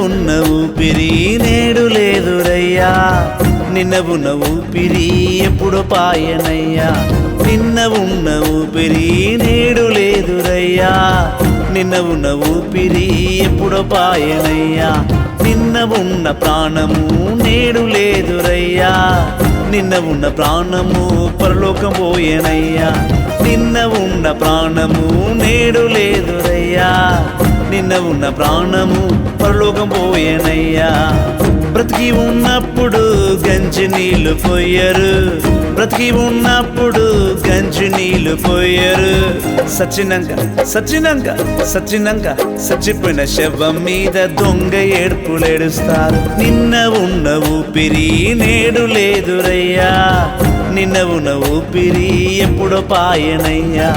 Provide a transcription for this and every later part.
ఉన్న ఊపిరి నేడు లేదురయ్యా, నిన్న ఉన్న ఊపిరి ఎప్పుడు పాయనయ్యా. నిన్న ఉన్న ఊపిరి నేడు లేదురయ్యా, నిన్న ఉన్న ఊపిరి ఎప్పుడు పాయనయ్యా. నిన్న ఉన్న ప్రాణము నేడు లేదురయ్యా, నిన్న ఉన్న ప్రాణము పరలోకం పోయేనయ్యా. నిన్న ఉన్న ప్రాణము నేడు లేదురయ్యా, నిన్న ఉన్న ప్రాణము పరలోకం పోయేనయ్యా. బ్రతికి ఉన్నప్పుడు గంజి నీళ్లు పోయరు, బ్రతికి ఉన్నప్పుడు గంజి నీళ్లు పోయరు. సచ్చినాక చచ్చిపోయిన శవం మీద దొంగ ఏడుపులేడుస్తారు. నిన్న ఉన్న ఊపిరి నేడు లేదురయ్యా, నిన్న ఉన్న ఊపిరి ఎప్పుడో పాయనయ్యా.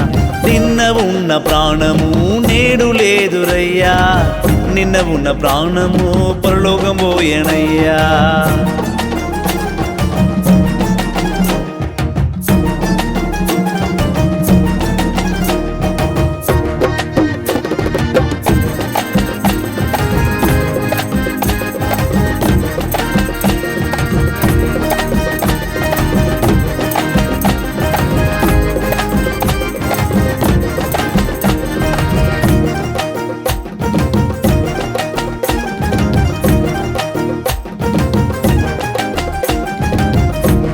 నిన్న ఉన్న ప్రాణము నేడు లేదురయ్యా, నిన్న ఉన్న ప్రాణము పరలోకం పోయేనయ్యా.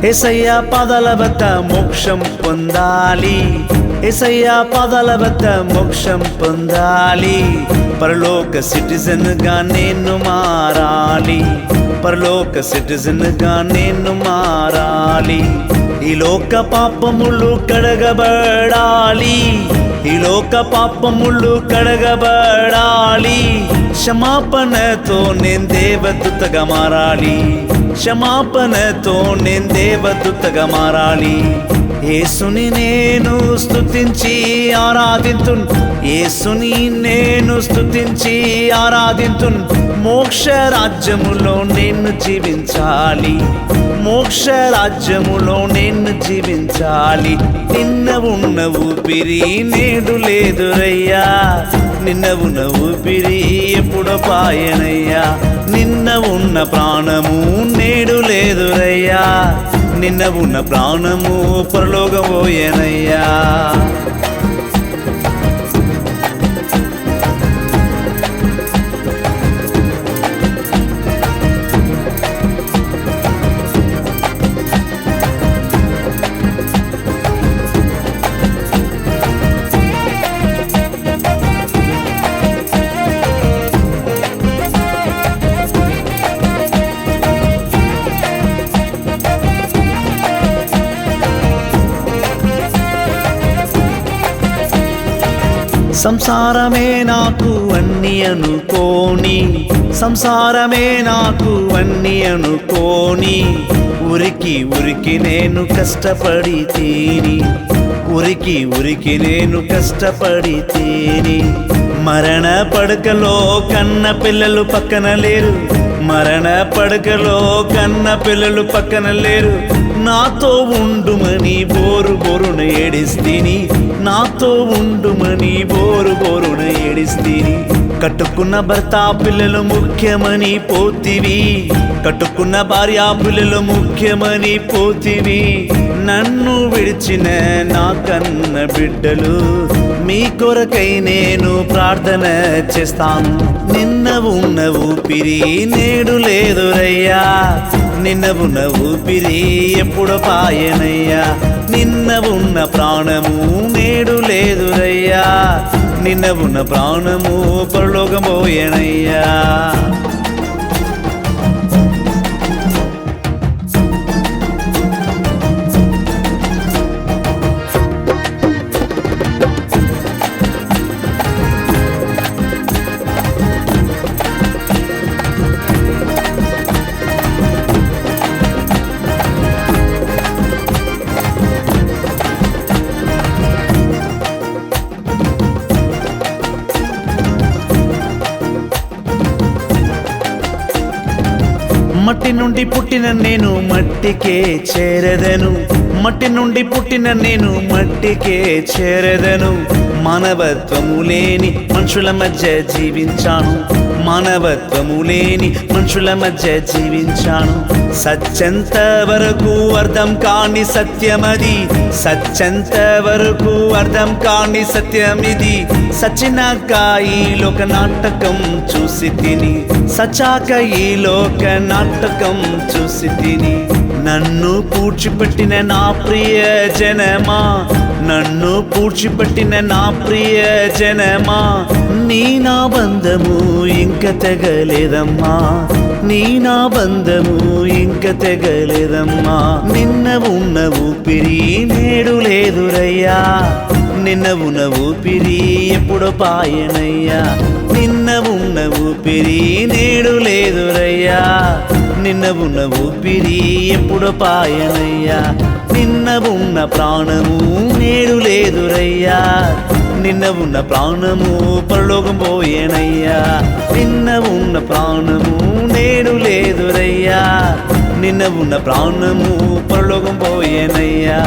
యేసయ్యా పాదాల వద్ద మోక్షం పొందాలి, యేసయ్యా పాదాల వద్ద మోక్షం పొందాలి. పరలోక సిటిజన్ గా నేను మారాలి, పరలోక సిటిజన్ గా నేను మారాలి. ఈ లోక పాపములు కడగబడాలి, ఈ లోక పాపములు కడగబడాలి. క్షమాపణతో నేను దేవదూతగా మారాలి, క్షమాపణతో నేను దేవదూతగా మారాలి. యేసుని నేను స్తుతించి ఆరాధింతున్, యేసుని నేను స్తుతించి ఆరాధింతున్. మోక్ష రాజ్యములో నేను జీవించాలి, మోక్ష రాజ్యములో నేను జీవించాలి. నిన్న ఉన్న ఊపిరి నేడు లేదురయ్యా, నిన్న ఉన్న ఊపిరి ఎప్పుడో పాయనయ్యా. నిన్న ఉన్న ప్రాణము నేడు లేదురయ్యా, నిన్న ఉన్న ప్రాణము పరలోకం పోయేనయ్యా. సంసారమే నాకు అన్ని అనుకోని, సంసారమే నాకు అన్ని అనుకోని. ఉరికి నేను కష్టపడి తీని, ఉరికి నేను కష్టపడి తీని. మరణ పడకలో కన్న పిల్లలు పక్కన లేరు, మరణ పడకలో కన్న పిల్లలు పక్కన లేరు. నాతో ఉండుమని బోరున ఏడిస్తీని, నాతో ఉండుమని బోరున ఏడిస్తీని. కట్టుకున్న భర్త పిల్లలు ముఖ్యమని పోతివి, కట్టుకున్న భార్య పిల్లలు ముఖ్యమని పోతివి. నన్ను విడిచిన నా కన్న బిడ్డలు మీ కొరకై నేను ప్రార్థన చేస్తాను. నిన్న ఉన్న ఊపిరి నేడు లేదురయ్యా, నిన్న ఉన్న ఊపిరి ఎప్పుడు పాయనయ్యా. నిన్న ఉన్న ప్రాణము నేడు లేదురయ్యా, నిన్న ఉన్న ప్రాణము పరలోకం పోయేనయ్యా. మట్టి నుండి పుట్టిన నేను మట్టికే చేరదను, మట్టి నుండి పుట్టిన నేను మట్టికే చేరదను. మానవత్వము లేని మనుషుల మధ్య జీవించాను, మానవత్వము లేని మనుషుల మధ్య జీవించాను. సత్యంత వరకు అర్థం కాని సత్యమది, సత్యంత వరకు అర్థం కాని సత్యమిది. సచ్చినాక ఈ లోక నాటకం చూసి తిని, సచాక ఈ లోక నాటకం చూసి తిని. నన్ను పూడ్చిపెట్టిన నా ప్రియ జనమా, నన్ను పూడ్చిపెట్టిన నా ప్రియ జనమా, నీ నా బంధము ఇంక తెగలేదమ్మా, నీ నా బంధము ఇంక తెగలేదమ్మా. నిన్న ఉన్న ఊపిరి నేడు లేదురయ్యా, నిన్న ఉన్న ఊపిరి ఎప్పుడో పాయనయ్యా. నిన్న ఉన్న ఊపిరి నేడు లేదురయ్యా, నిన్న ఉన్న ఊపిరి ఎప్పుడో పాయనయ్యా. నిన్న ఉన్న ప్రాణము నేడు లేదురయ్యా, నిన్న ఉన్న ప్రాణము పరలోకం పోయేనయ్యా. నిన్న ఉన్న ప్రాణము నేడు లేదురయ్యా, నిన్న ఉన్న ప్రాణము పరలోకం పోయేనయ్యా.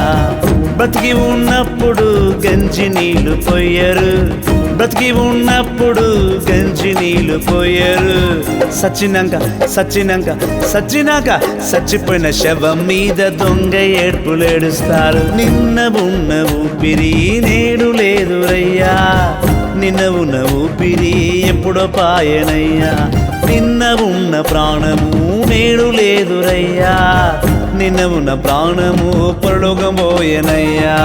బ్రతికి ఉన్నప్పుడు గంజి నీళ్లు పోయరు, బ్రతికి ఉన్నప్పుడు గంజి నీళ్లు పోయరు. సచ్చినాక సచ్చినాక సచ్చినాక చచ్చిపోయిన శవం మీద దొంగ ఏడ్పులేడుస్తారు. నిన్న ఉన్న ఊపిరి నేడు లేదురయ్యా, నిన్న ఉన్న ఊపిరి ఎప్పుడో పాయనయ్యా. నిన్న ఉన్న ప్రాణము నేడు లేదురయ్యా, నిన్న ఉన్న ప్రాణము పరలోకం పోయెనయ్యా.